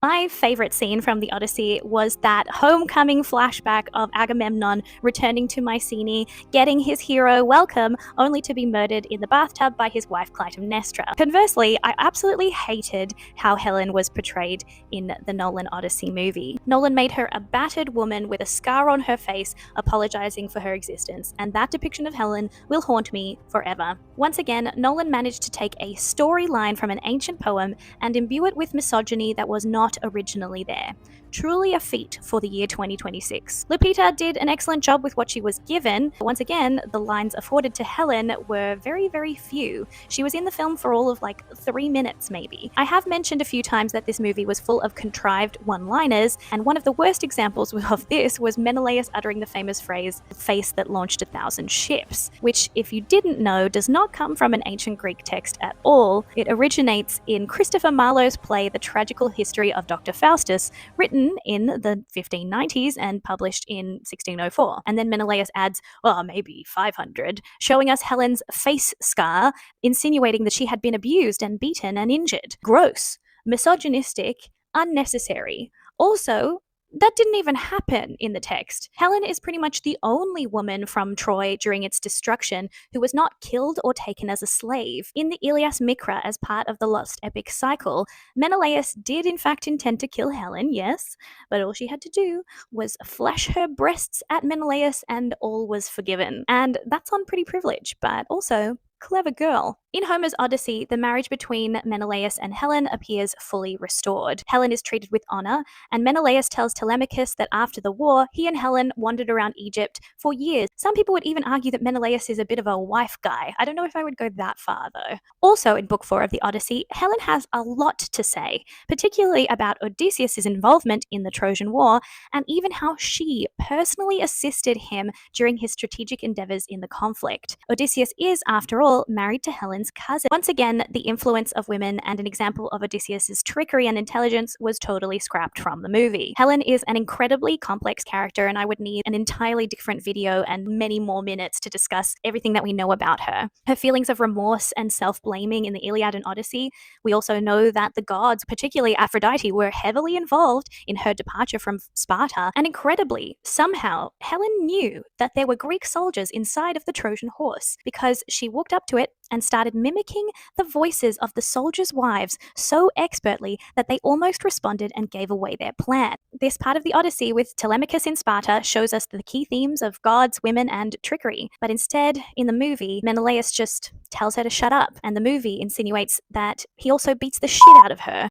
My favorite scene from the Odyssey was that homecoming flashback of Agamemnon returning to Mycenae, getting his hero welcome, only to be murdered in the bathtub by his wife Clytemnestra. Conversely, I absolutely hated how Helen was portrayed in the Nolan Odyssey movie. Nolan made her a battered woman with a scar on her face, apologizing for her existence, and that depiction of Helen will haunt me forever. Once again, Nolan managed to take a storyline from an ancient poem and imbue it with misogyny that was not originally there. Truly a feat for the year 2026. Lupita did an excellent job with what she was given. Once again, the lines afforded to Helen were very, very few. She was in the film for all of like 3 minutes maybe. I have mentioned a few times that this movie was full of contrived one-liners, and one of the worst examples of this was Menelaus uttering the famous phrase, "the face that launched 1,000 ships," which, if you didn't know, does not come from an ancient Greek text at all. It originates in Christopher Marlowe's play The Tragical History of Dr. Faustus, written in the 1590s and published in 1604. And then Menelaus adds, well, maybe 500, showing us Helen's face scar, insinuating that she had been abused and beaten and injured. Gross, misogynistic, unnecessary. Also, that didn't even happen in the text. Helen is pretty much the only woman from Troy during its destruction who was not killed or taken as a slave. In the Ilias Micra, as part of the lost epic cycle, Menelaus did in fact intend to kill Helen, yes, but all she had to do was flash her breasts at Menelaus and all was forgiven. And that's on pretty privilege, but also clever girl. In Homer's Odyssey, the marriage between Menelaus and Helen appears fully restored. Helen is treated with honor, and Menelaus tells Telemachus that after the war, he and Helen wandered around Egypt for years. Some people would even argue that Menelaus is a bit of a wife guy. I don't know if I would go that far, though. Also, in Book 4 of the Odyssey, Helen has a lot to say, particularly about Odysseus' involvement in the Trojan War, and even how she personally assisted him during his strategic endeavors in the conflict. Odysseus is, after all, married to Helen's cousin. Once again, the influence of women and an example of Odysseus' trickery and intelligence was totally scrapped from the movie. Helen is an incredibly complex character, and I would need an entirely different video and many more minutes to discuss everything that we know about her. Her feelings of remorse and self-blaming in the Iliad and Odyssey. We also know that the gods, particularly Aphrodite, were heavily involved in her departure from Sparta, and incredibly, somehow, Helen knew that there were Greek soldiers inside of the Trojan horse because she walked up to it and started mimicking the voices of the soldiers' wives so expertly that they almost responded and gave away their plan. This part of the Odyssey with Telemachus in Sparta shows us the key themes of gods, women, and trickery. But instead, in the movie, Menelaus just tells her to shut up, and the movie insinuates that he also beats the shit out of her.